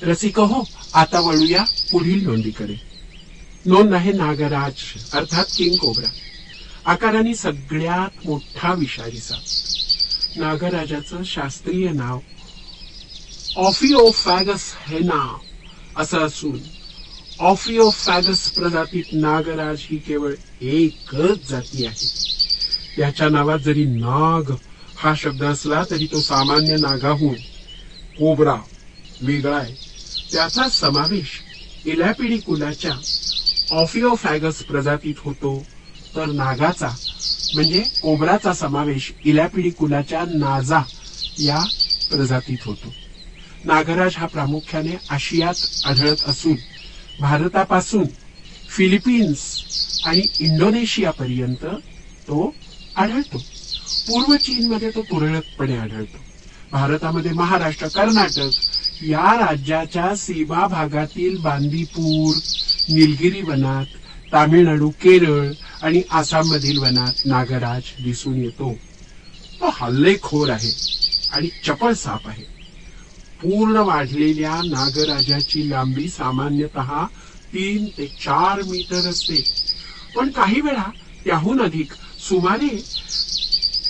रसिक हो, आता वळूया पुढील नोंदीकडे. नोंद आहे नागराज अर्थात किंग कोब्रा. आकाराने सगळ्यात मोठा विषारी साप. नागराजाचं शास्त्रीय नाव ऑफिओफॅगस हेना असं असून ऑफिओफॅगस प्रजातीत नागराज ही केवळ एकच जाती आहे. त्याच्या नावात जरी नाग हा शब्द असला तरी तो सामान्य नागाहून कोब्रा वेगळा आहे. त्याचा समावेश इलॅपिडी कुलाच्या ऑफिओफॅगस प्रजातीत होतो, तर नागाचा म्हणजे कोब्राचा समावेश इलॅपिडी कुलाच्या नाजा या प्रजातीत होतो. नागराज हा प्रामुख्याने आशियात आढळत असून भारतापासून फिलिपिन्स आणि इंडोनेशियापर्यंत तो आढळतो. पूर्व चीनमध्ये तो तुरळकपणे आढळतो. भारतामध्ये महाराष्ट्र, कर्नाटक या राज्याच्या सीमा भागातील बांदीपूर, निलगिरी वनात, तामिळनाडू, केरळ आणि आसाममधील वनात नागराज दिसून येतो. तो हल्लेखोर आहे आणि चपळ साप आहे. पूर्ण वाढलेल्या नागराजाची लांबी सामान्यतः 3 ते 4 मीटर असते, पण काही वेळा त्याहून अधिक सुमारे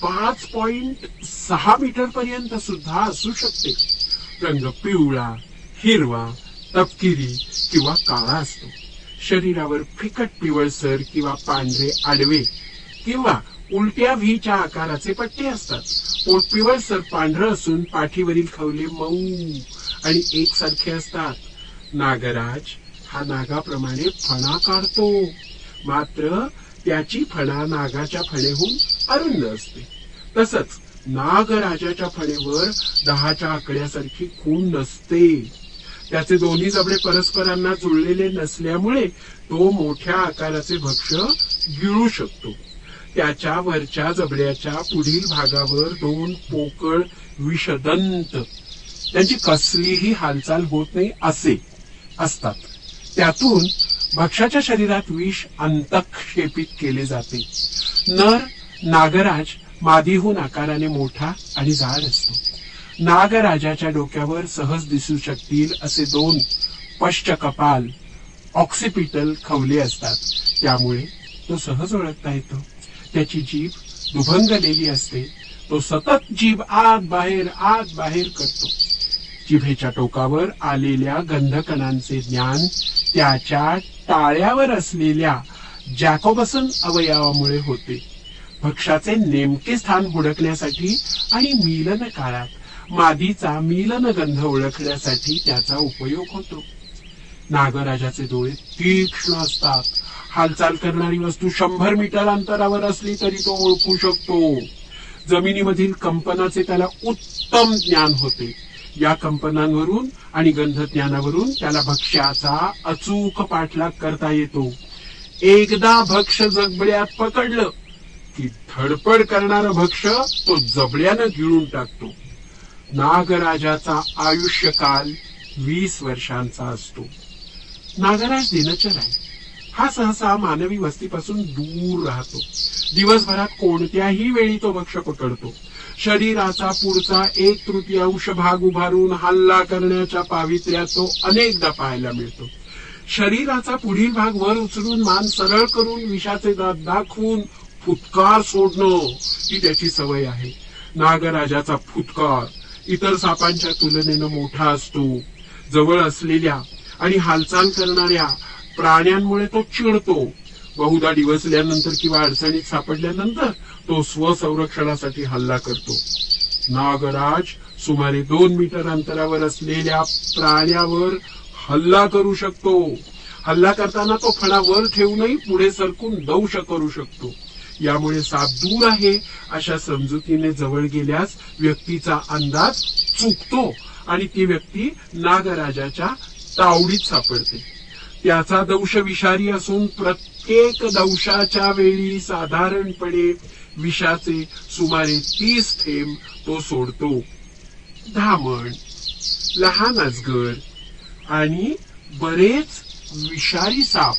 5.6 मीटर पर्यंत सुद्धा असू शकते. रंग पिवळा, हिरवा, तपकिरी किंवा काळा असतो. शरीरावर फिकट पिवळसर किंवा पांढरे आडवे किंवा उलट्या व्हीच्या आकाराचे पट्टे असतात. पोट पिवळसर पांढरं असून पाठीवरील खवले मऊ आणि एकसारखे असतात. नागराज हा नागाप्रमाणे फणा काढतो, मात्र त्याची फणा नागाच्या फणेहून अरुंद असते. तसंच नागराजाच्या फणेवर 10च्या आकड्यासारखी खूण नसते. त्याचे दोन्ही जबडे परस्परांना जुळलेले नसल्यामुळे तो मोठ्या आकाराचे भक्ष्य गिळू शकतो. त्याच्या वरच्या जबड्याच्या पुढील भागावर 2 पोकळ विषदंत, त्यांची कसलीही हालचाल होत नाही असे असतात. त्यातून भक्ष्याच्या शरीरात विष अंतःक्षेपित केले जाते. नर नागराज मादीहून आकाराने मोठा आणि जाड असतो. नागराजाच्या डोक्यावर सहज दिसू शकतील असे 2 पश्चकपाल ऑक्सिपिटल खवले असतात, त्यामुळे तो सहज ओळखता येतो. त्याची जीभ दुभंगलेली असते. तो सतत जीभ आत बाहेर करतो. जिभेच्या टोकावर आलेल्या गंधकणांचे ज्ञान त्याच्या टाळ्यावर असलेल्या जॅकोबसन अवयवामुळे होते. भक्ष्याचे नेमके स्थान हुडकण्यासाठी आणि मिलन काळात मादीचा मिलनगंध ओळखण्यासाठी त्याचा उपयोग होतो. नागराजाचे डोळे तीक्ष्ण असतात. हालचाल करणारी वस्तू 100 मीटर अंतरावर असली तरी तो ओळखू शकतो. जमिनीमधील कंपनाचे त्याला उत्तम ज्ञान होते. या कंपनांवरून आणि गंधज्ञानावरून त्याला भक्ष्याचा अचूक पाठलाग करता येतो. एकदा भक्ष्य जबड्यात पकडलं की धडपड करणारं भक्ष्य तो जबड्यानं गिळून टाकतो. नागराजाचा आयुष्यकाल 20 वर्षांचा असतो. नागराज दिनचर आहे. हा सहसा मानवी वस्तीपासून दूर राहतो. दिवसभरात कोणत्याही वेळी तो भक्ष्य पकडतो. शरीराचा पुढचा 1/3 भाग उभारून हल्ला करण्याच्या पावित्र्यात तो अनेकदा पाहायला मिळतो. शरीराचा पुढील भाग वर उचलून मान सरळ करून विषाचे दात दाखवून फुटकार सोडणं ही त्याची सवय आहे. नागराजाचा फुटकार इतर सापांच्या तुलनेनं मोठा असतो. जवळ असलेल्या आणि हालचाल करणाऱ्या प्राण्यांमुळे तो चिडतो. बहुधा डिवचल्यानंतर किंवा अडचणीत सापडल्यानंतर तो स्वसंरक्षणासाठी हल्ला करतो. नागराज सुमारे 2 मीटर अंतरावर असलेल्या प्राण्यावर हल्ला करू शकतो. हल्ला करताना तो फणा वर ठेवूनही पुढे सरकून दंश करू शकतो. यामुळे साप दूर आहे अशा समजुतीने जवळ गेल्यास व्यक्तीचा अंदाज चुकतो आणि ती व्यक्ती नागराजाच्या तावडीत सापडते. त्याचा दंश विषारी असून प्रत्येक दंशाच्या वेळी साधारणपणे विषाचे सुमारे 30 थेंब तो सोडतो. धामण, लहान अजगर आणि बरेच विषारी साप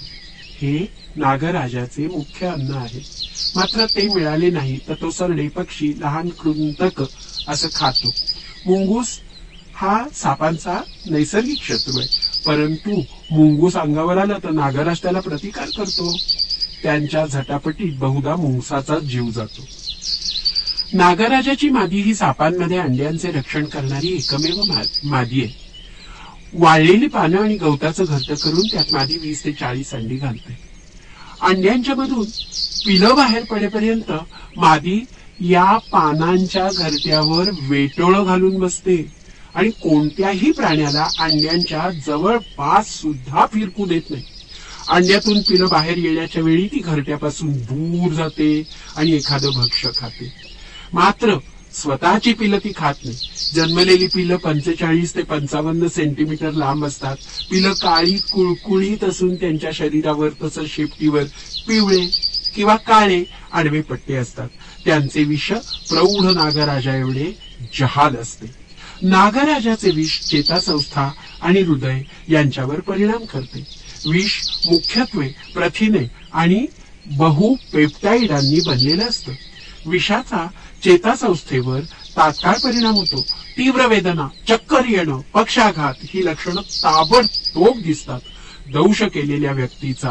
हे नागराजाचे मुख्य अन्न आहे. मात्र ते मिळाले नाही तर तो सरडे, पक्षी, लहान कृंतक असं खातो. मुंगूस हा सापांचा नैसर्गिक शत्रू आहे, परंतु मुंगूस अंगावर आला तर नागराज त्याला प्रतिकार करतो. त्यांच्या झटापटीत बहुधा मुंगसाचा जीव जातो. नागराजाची मादी ही सापांमध्ये अंड्यांचे रक्षण करणारी एकमेव मादी आहे. वाळलेली पानं आणि गवताचं घरटं करून त्यात मादी 20 ते 40 अंडी घालते. अंड्यांच्या मधून पिलं बाहेर पडेपर्यंत मादी या पानांच्या घरट्यावर वेटोळं घालून बसते आणि कोणत्याही प्राण्याला अंड्यांच्या जवळपास सुद्धा फिरकू देत नाही. अंड्यातून पिलं बाहेर येण्याच्या वेळी ती घरट्यापासून दूर जाते आणि एखादं भक्ष्य खाते. मात्र स्वतःची पिलं ती खात नाही. जन्मलेली पिलं 45 ते 55 सेंटीमीटर लांब असतात. पिलं काळी कुळकुळीत असून त्यांच्या शरीरावर तसंच शेपटीवर पिवळे किंवा काळे आडवे पट्टे असतात. त्यांचे विष प्रौढ नागराजा एवढे जहाल असते. नागराजाचे विष चेतासंस्था आणि हृदय यांच्यावर परिणाम करते. विष मुख्यत्वे प्रथिने आणि बहुपेप्टाइडांनी बनलेलं असतं. विषाचा चेतासंस्थेवर तात्काळ परिणाम होतो. तीव्र वेदना, चक्कर येणं, पक्षाघात ही लक्षणं ताबडतोब दिसतात. दंश केलेल्या व्यक्तीचा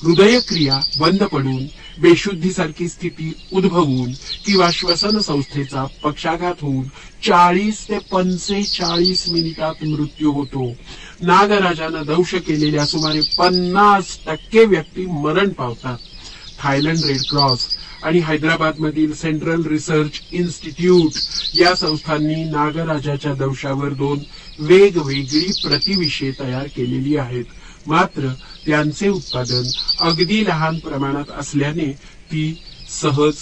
हृदयक्रिया बंद पडून बेशुद्धीसारखी स्थिती उद्भवून किंवा श्वसन संस्थेचा पक्षाघात होऊन 40 ते 45 मिनिटात मृत्यू होतो. नागराजानं दंश केलेल्या सुमारे 50% व्यक्ती मरण पावतात. थायलंड रेड क्रॉस आणि हैदराबाद मधील सेंट्रल रिसर्च इन्स्टिट्यूट या संस्थांनी नागराजाच्या दंशावर 2 वेगवेगळी प्रतिविषे तयार केलेली आहेत. मात्र त्यांचे उत्पादन अगदी लहान प्रमाणात असल्याने ती सहज